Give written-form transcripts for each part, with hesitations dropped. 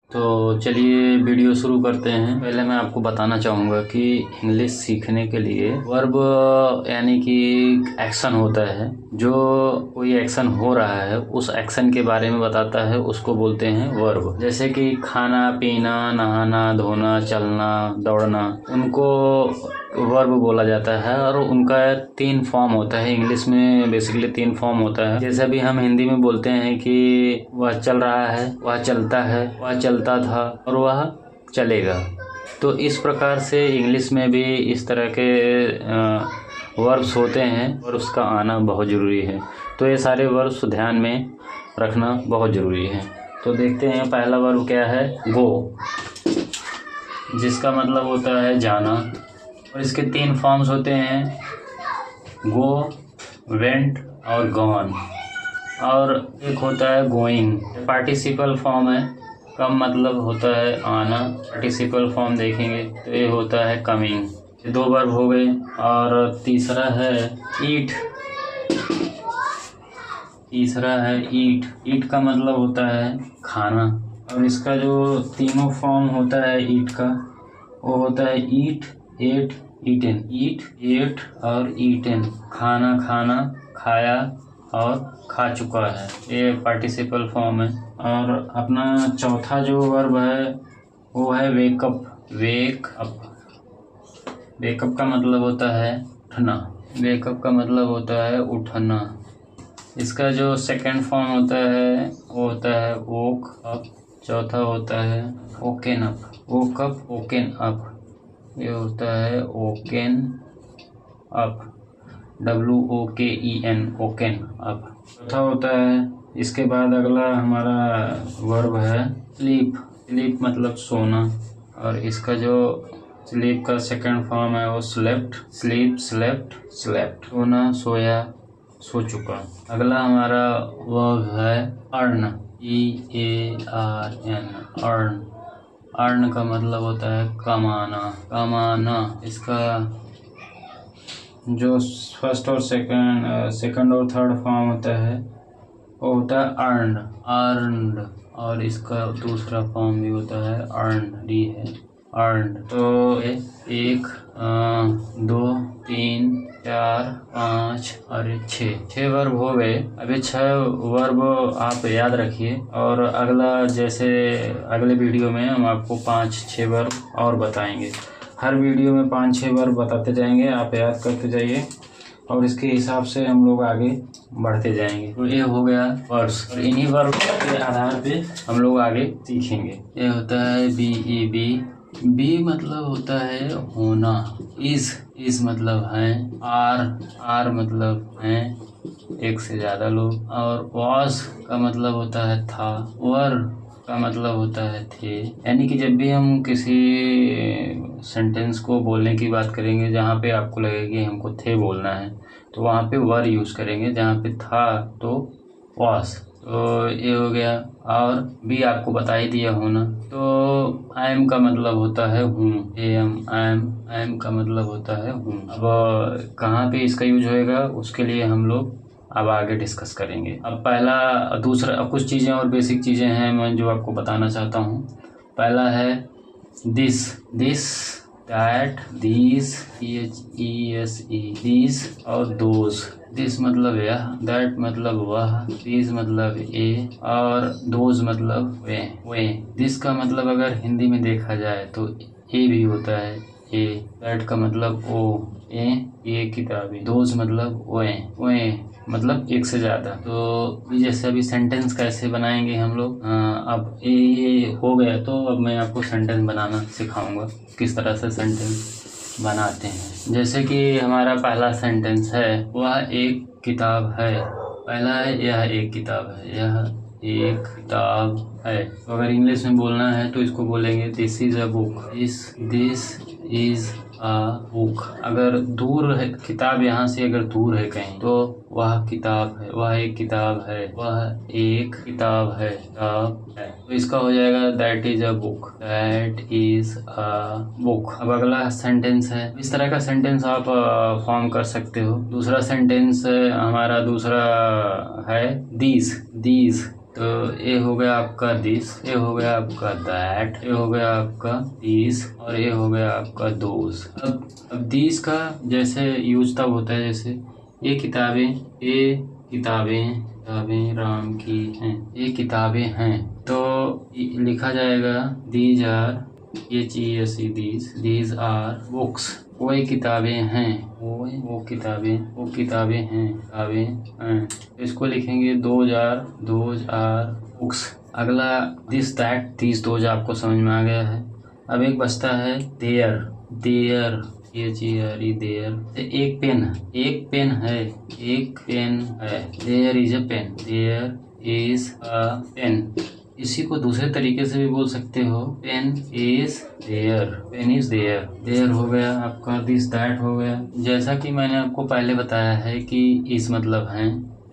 तो चलिए वीडियो शुरू करते हैं। पहले मैं आपको बताना चाहूँगा कि इंग्लिश सीखने के लिए वर्ब यानी कि एक्शन होता है। जो कोई एक्शन हो रहा है उस एक्शन के बारे में बताता है, उसको बोलते हैं वर्ब। जैसे कि खाना पीना, नहाना धोना, चलना दौड़ना, उनको वर्ब बोला जाता है। और उनका 3 फॉर्म होता है। इंग्लिश में बेसिकली 3 फॉर्म होता है। जैसे अभी हम हिंदी में बोलते हैं कि वह चल रहा है, वह चलता है, वह चलता था और वह चलेगा। तो इस प्रकार से इंग्लिश में भी इस तरह के वर्ब्स होते हैं और उसका आना बहुत ज़रूरी है। तो ये सारे वर्ब्स ध्यान में रखना बहुत ज़रूरी है। तो देखते हैं पहला वर्ब क्या है, गो, जिसका मतलब होता है जाना। और इसके 3 फॉर्म्स होते हैं, गो, वेंट और गॉन। और एक होता है गोइंग, पार्टिसिपल फॉर्म है। कम मतलब होता है आना। पार्टिसिपल फॉर्म देखेंगे तो ये होता है कमिंग। ये 2 वर्ब हो गए। और तीसरा है ईट। ईट का मतलब होता है खाना। और इसका जो तीनों फॉर्म होता है ईट का, वो होता है ईट, एट, ईटन। ईट, एट और ईटन, खाना, खाना, खाया और खा चुका है। ये पार्टिसिपल फॉर्म है। और अपना चौथा जो वर्ब है वो है वेकअप। वेकअप का मतलब होता है उठना। वेकअप का मतलब होता है उठना। इसका जो सेकंड फॉर्म होता है वो होता है वोक अप। चौथा होता है Oaken up. Woke up, Oaken up, ये होता है Oaken up, WOKEN, Oaken up. चौथा होता है। इसके बाद अगला हमारा वर्ब है स्लीप मतलब सोना। और इसका जो स्लीप का सेकंड फॉर्म है वो स्लेप्ट। स्लीप, स्लेप्ट, स्लेप्ट, सोना, सोया, सो चुका। अगला हमारा वर्ब है अर्न, EARN, अर्न। अर्न का मतलब होता है कमाना। इसका जो फर्स्ट और सेकंड और थर्ड फॉर्म होता है वो होता है अर्न्ड। और इसका दूसरा फॉर्म भी होता है अर्न्ड, D है, अर्न्ड। तो 1 2 3 4 5 और 6 वर्ब हो गए। अभी 6 वर्ब आप याद रखिए। और अगले वीडियो में हम आपको 5-6 वर्ब और बताएंगे। हर वीडियो में 5-6 वर्ब बताते जाएंगे, आप याद करते जाइए और इसके हिसाब से हम लोग आगे बढ़ते जाएंगे। तो ये हो गया वर्ब्स। और इन्हीं वर्ब के आधार पे हम लोग आगे सीखेंगे। ये होता है BEB। बी मतलब होता है होना। इज मतलब है। आर मतलब है, एक से ज़्यादा लोग। और वॉज का मतलब होता है था। वर का मतलब होता है थे। यानी कि जब भी हम किसी सेंटेंस को बोलने की बात करेंगे जहाँ पे आपको लगे कि हमको थे बोलना है, तो वहाँ पे वर यूज़ करेंगे। जहाँ पे था तो वॉज। तो ये हो गया। और भी आपको बता ही दिया होना। तो आई एम का मतलब होता है हूँ। आई एम का मतलब होता है हूँ। अब कहाँ पे इसका यूज होएगा उसके लिए हम लोग अब आगे डिस्कस करेंगे। अब अब कुछ चीज़ें और बेसिक चीज़ें हैं मैं जो आपको बताना चाहता हूँ। पहला है this, that, these, THESE, these और दोज। दिस मतलब यह, दैट मतलब वह, दीज मतलब ये और दोज मतलब वे। दिस का मतलब अगर हिंदी में देखा जाए तो ए भी होता है, ए। दैट का मतलब ओ, ये किताबें। दोज मतलब वे मतलब एक से ज़्यादा। तो जैसे अभी सेंटेंस कैसे बनाएंगे हम लोग। अब ये हो गया तो अब मैं आपको सेंटेंस बनाना सिखाऊंगा, किस तरह से सेंटेंस बनाते हैं। जैसे कि हमारा पहला सेंटेंस है, वह एक किताब है। पहला है यह एक किताब है। यह एक किताब है। तो अगर इंग्लिश में बोलना है तो इसको बोलेंगे this is a book. This is a book. अगर दूर है किताब, यहाँ से अगर दूर है कहीं तो वह किताब है, वह एक किताब है, वह एक किताब है, किताब है। तो इसका हो जाएगा that is a book, that is a book. अब अगला सेंटेंस है, इस तरह का सेंटेंस आप फॉर्म कर सकते हो। दूसरा सेंटेंस हमारा दूसरा है दीज, दीज। तो ये हो गया आपका दिस, ये हो गया आपका दैट, ये हो गया आपका दिस और ये हो गया आपका दोज। अब दिस का जैसे यूज तब होता है जैसे ये किताबें, ये किताबें, किताबें राम की हैं, ये किताबें हैं। तो लिखा जाएगा दीज आर, ये चाहिए दीज आर बुक्स। वो किताबें हैं, वो किताबें, वो किताबें हैं, किताबें हैं। तो इसको लिखेंगे दोज आर बुक्स। अगला दिस दैट दीज दोज आपको समझ में आ गया है। अब एक बचता है देयर, देयर, ये देयर। एक पेन, एक पेन है, एक पेन है, there is a pen, there is a pen. इसी को दूसरे तरीके से भी बोल सकते हो, pen is there, pen is there. There हो गया आपका, दिस दैट हो गया। जैसा कि मैंने आपको पहले बताया है कि इस मतलब है,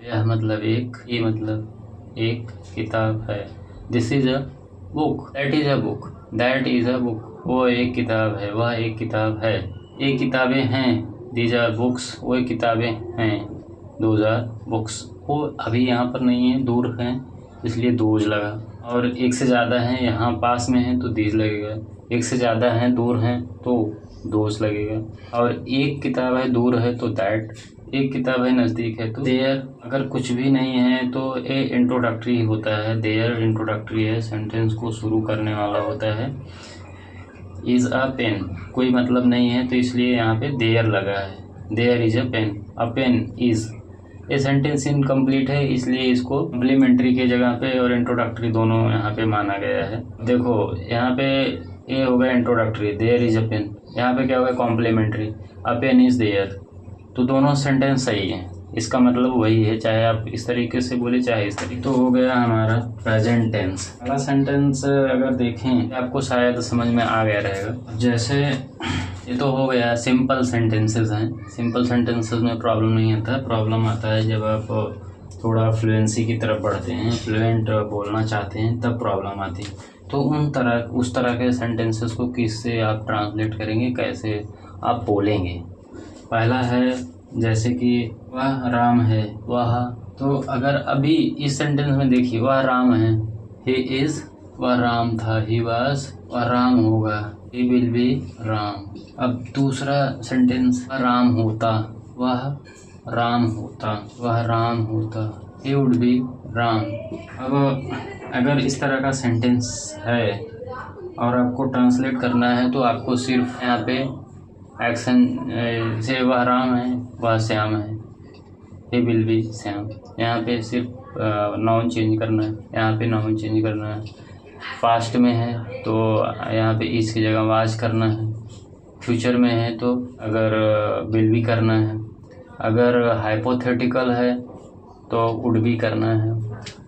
यह मतलब एक, ये मतलब एक किताब है। This is a book, that is a book, that is a book. वो एक किताब है, वह एक किताब है। ये किताबें हैं, दीज आर बुक्स। वो किताबें हैं, दोज आर बुक्स। वो अभी यहाँ पर नहीं है, दूर हैं, इसलिए दोज लगा। और एक से ज़्यादा हैं, यहाँ पास में हैं तो दीज लगेगा। एक से ज़्यादा हैं, दूर हैं तो दोज लगेगा। और एक किताब है, दूर है तो दैट। एक किताब है, नज़दीक है तो देयर। अगर कुछ भी नहीं है तो ए इंट्रोडक्टरी होता है, देयर इंट्रोडक्टरी है, सेंटेंस को शुरू करने वाला होता है। इज़ अ पेन, कोई मतलब नहीं है तो इसलिए यहाँ पे देयर लगा है, there is a pen is. ये सेंटेंस इनकम्प्लीट है इसलिए इसको कम्प्लीमेंट्री के जगह पे और इंट्रोडक्टरी दोनों यहाँ पे माना गया है। देखो यहाँ पे ये हो गया introductory, there is a pen. यहाँ पे क्या होगा, complementary, a pen is there. तो दोनों सेंटेंस सही है, इसका मतलब वही है, चाहे आप इस तरीके से बोले चाहे इस तरीके। तो हो गया हमारा प्रेजेंट टेंस। अगला सेंटेंस अगर देखें आपको शायद समझ में आ गया रहेगा। जैसे ये तो हो गया सिंपल सेंटेंसेस हैं, सिंपल सेंटेंसेस में प्रॉब्लम नहीं आता। प्रॉब्लम आता है जब आप थोड़ा फ्लुएंसी की तरफ बढ़ते हैं, फ्लुएंट बोलना चाहते हैं, तब प्रॉब्लम आती है। तो उस तरह के सेंटेंसेस को किससे आप ट्रांसलेट करेंगे, कैसे आप बोलेंगे। पहला है जैसे कि वह राम है, वह। तो अगर अभी इस सेंटेंस में देखिए, वह राम है, ही इज़, वह राम था, ही वाज, वह राम होगा, ही विल बी राम। अब दूसरा सेंटेंस, वह राम होता, वह राम होता, वह राम होता, ही वुड बी राम। अब अगर इस तरह का सेंटेंस है और आपको ट्रांसलेट करना है तो आपको सिर्फ यहाँ पे एक्शन से वह राम है, वह श्याम है, ही विल बी श्याम। यहाँ पे सिर्फ नाउन चेंज करना है, यहाँ पे नाउन चेंज करना है। पास्ट में है तो यहाँ पे इस की जगह वाज करना है। फ्यूचर में है तो अगर विल बी करना है। अगर हाइपोथेटिकल है तो वुड बी करना है,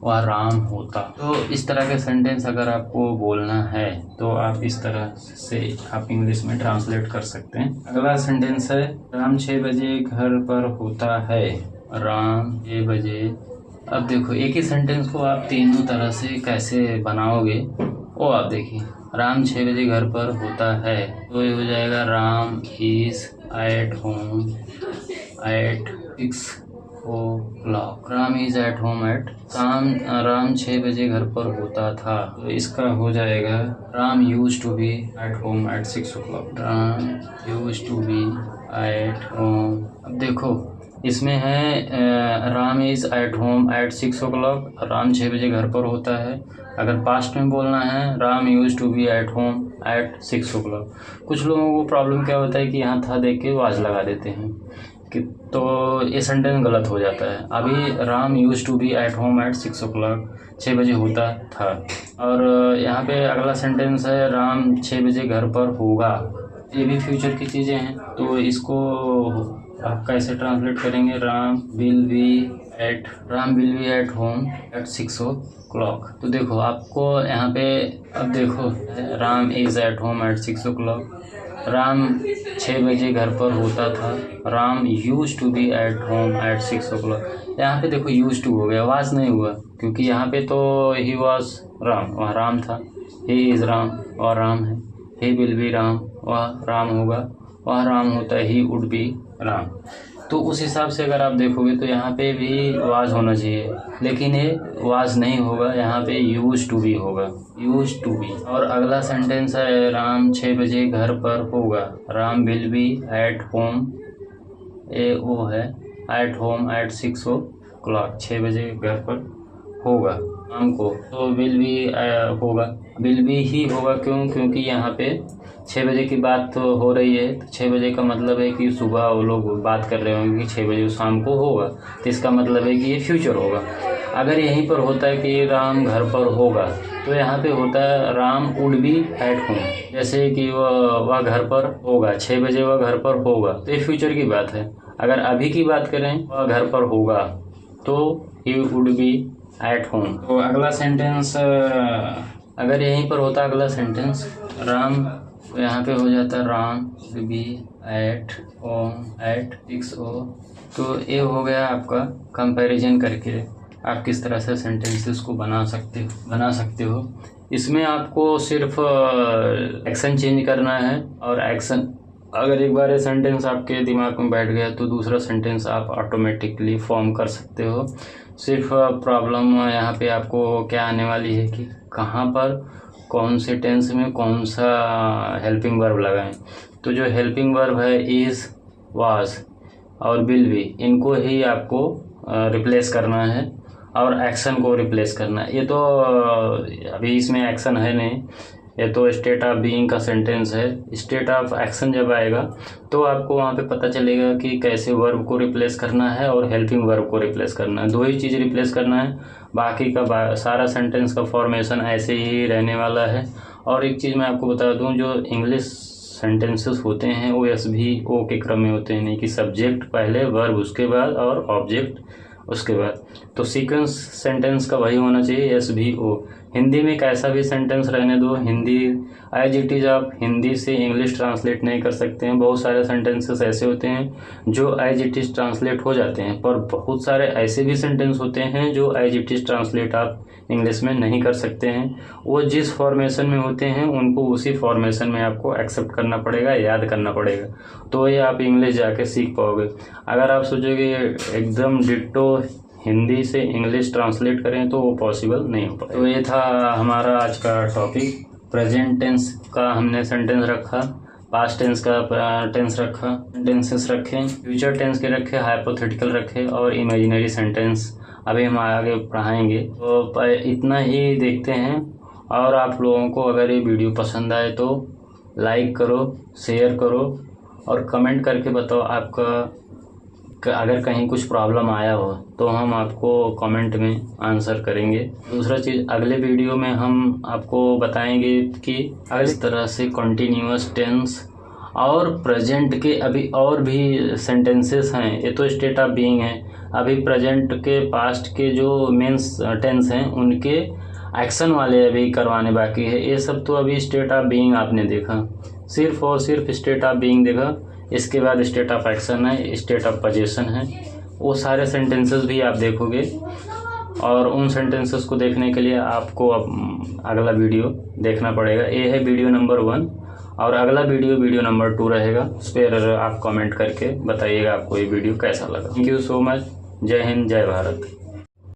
वह राम होता। तो इस तरह के सेंटेंस अगर आपको बोलना है तो आप इस तरह से आप इंग्लिश में ट्रांसलेट कर सकते हैं। अगला सेंटेंस है, राम 6 बजे घर पर होता है, राम 6 बजे। अब देखो एक ही सेंटेंस को आप तीनों तरह से कैसे बनाओगे वो आप देखिए। राम 6 बजे घर पर होता है तो ये हो जाएगा Ram is at home at 6 o'clock। Ram is at home eight, Ram 6 बजे घर पर होता था तो इसका हो जाएगा Ram use to be at home at 6 o'clock। Ram use to be at home. अब देखो इसमें है Ram is at home at 6 o'clock, Ram 6 बजे घर पर होता है। अगर पास्ट में बोलना है Ram use to be at home at 6 o'clock। कुछ लोगों को प्रॉब्लम क्या होता है कि यहाँ था देख के वाज लगा देते हैं कि तो ये सेंटेंस गलत हो जाता है। अभी Ram use to be at home at 6 o'clock, 6 बजे होता था। और यहाँ पे अगला सेंटेंस है राम 6 बजे घर पर होगा, ये भी फ्यूचर की चीज़ें हैं तो इसको आप कैसे ट्रांसलेट करेंगे, Ram will be at home at 6 o'clock। तो देखो आपको यहाँ पे अब देखो Ram is at home at 6 o'clock, Ram 6 बजे घर पर होता था। Ram use to be at home at 6 o'clock। यहाँ पे देखो यूज टू हो गया, वाज नहीं हुआ, क्योंकि यहाँ पे तो ही वॉज राम, वहाँ राम था। ही इज़ राम, और राम है। ही विल बी राम, वह राम होगा, वह राम होता है। He would be Ram. तो उस हिसाब से अगर आप देखोगे तो यहाँ पे भी वाज होना चाहिए, लेकिन ये वाज नहीं होगा, यहाँ पे यूज टू बी होगा, यूज टू बी। और अगला सेंटेंस है राम 6 बजे घर पर होगा। Ram will be at home, ए ओ है, एट होम एट 6 o'clock, 6 बजे घर पर होगा शाम को। तो विल बी होगा, विल बी ही होगा। क्यों? क्योंकि यहाँ पे 6 बजे की बात तो हो रही है, तो 6 बजे का मतलब है कि सुबह वो लोग बात कर रहे होंगे कि 6 बजे शाम को होगा, तो इसका मतलब है कि ये फ्यूचर होगा। अगर यहीं पर होता है कि राम घर पर होगा, तो यहाँ पे होता है Ram would be at home. जैसे कि वह घर पर होगा, 6 बजे वह घर पर होगा, तो ये फ्यूचर की बात है। अगर अभी की बात करें, वह घर पर होगा, तो he would be at home. तो अगला सेंटेंस अगर यहीं पर होता अगला सेंटेंस राम, तो यहाँ पे हो जाता Ram will be at home at 6 o'clock। तो ये हो गया आपका कंपैरिजन करके आप किस तरह से सेंटेंसेस को बना सकते हो। इसमें आपको सिर्फ एक्शन चेंज करना है, और एक्शन अगर एक बार ये सेंटेंस आपके दिमाग में बैठ गया तो दूसरा सेंटेंस आप ऑटोमेटिकली फॉर्म कर सकते हो। सिर्फ प्रॉब्लम यहाँ पे आपको क्या आने वाली है कि कहाँ पर कौन से टेंस में कौन सा हेल्पिंग वर्ब लगाएं। तो जो हेल्पिंग वर्ब है इज़, वाज और विल बी, इनको ही आपको रिप्लेस करना है और एक्शन को रिप्लेस करना है। ये तो अभी इसमें एक्शन है नहीं, ये तो स्टेट ऑफ बीइंग का सेंटेंस है। स्टेट ऑफ एक्शन जब आएगा तो आपको वहाँ पे पता चलेगा कि कैसे वर्ब को रिप्लेस करना है और हेल्पिंग वर्ब को रिप्लेस करना है। दो ही चीज़ रिप्लेस करना है, बाकी का सारा सेंटेंस का फॉर्मेशन ऐसे ही रहने वाला है। और एक चीज़ मैं आपको बता दूँ, जो इंग्लिश सेंटेंसेस होते हैं वो SVO के क्रम में होते हैं, नहीं कि सब्जेक्ट पहले, वर्ब उसके बाद और ऑब्जेक्ट उसके बाद। तो सीक्वेंस सेंटेंस का वही होना चाहिए, SVO। हिंदी में कैसा भी सेंटेंस रहने दो, हिंदी एज इट इज़ आप हिंदी से इंग्लिश ट्रांसलेट नहीं कर सकते हैं। बहुत सारे सेंटेंसेस ऐसे होते हैं जो एज इट इज़ ट्रांसलेट हो जाते हैं, पर बहुत सारे ऐसे भी सेंटेंस होते हैं जो एज इट इज़ ट्रांसलेट आप इंग्लिश में नहीं कर सकते हैं। वो जिस फॉर्मेशन में होते हैं उनको उसी फॉर्मेशन में आपको एक्सेप्ट करना पड़ेगा, याद करना पड़ेगा, तो ये आप इंग्लिश जाके सीख पाओगे। अगर आप सोचोगे एकदम डिट्टो हिंदी से इंग्लिश ट्रांसलेट करें तो वो पॉसिबल नहीं हो पाएगा। तो ये था हमारा आज का टॉपिक। प्रेजेंट टेंस का हमने सेंटेंस रखा, पास्ट टेंस का टेंस रखा, टेंसेस रखे, फ्यूचर टेंस के रखे, हाइपोथेटिकल रखे और इमेजिनरी सेंटेंस अभी हम आगे पढ़ाएंगे। तो इतना ही देखते हैं। और आप लोगों को अगर ये वीडियो पसंद आए तो लाइक करो, शेयर करो और कमेंट करके बताओ आपका अगर कहीं कुछ प्रॉब्लम आया हो तो हम आपको कमेंट में आंसर करेंगे। दूसरा चीज़, अगले वीडियो में हम आपको बताएंगे कि इस तरह से कंटिन्यूअस टेंस और प्रेजेंट के अभी और भी सेंटेंसेस हैं। ये तो स्टेट ऑफ बीइंग है, अभी प्रेजेंट के पास्ट के जो मेंस टेंस हैं उनके एक्शन वाले अभी करवाने बाकी है। ये सब तो अभी स्टेट ऑफ बीइंग आपने देखा, सिर्फ और सिर्फ स्टेट ऑफ बीइंग देखा। इसके बाद स्टेट ऑफ एक्शन है, स्टेट ऑफ पोजीशन है, वो सारे सेंटेंसेस भी आप देखोगे। और उन सेंटेंसेस को देखने के लिए आपको अगला वीडियो देखना पड़ेगा। ये है वीडियो नंबर 1 और अगला वीडियो नंबर 2 रहेगा। उस पर आप कमेंट करके बताइएगा आपको ये वीडियो कैसा लगा। Thank you so much. जय हिंद, जय भारत।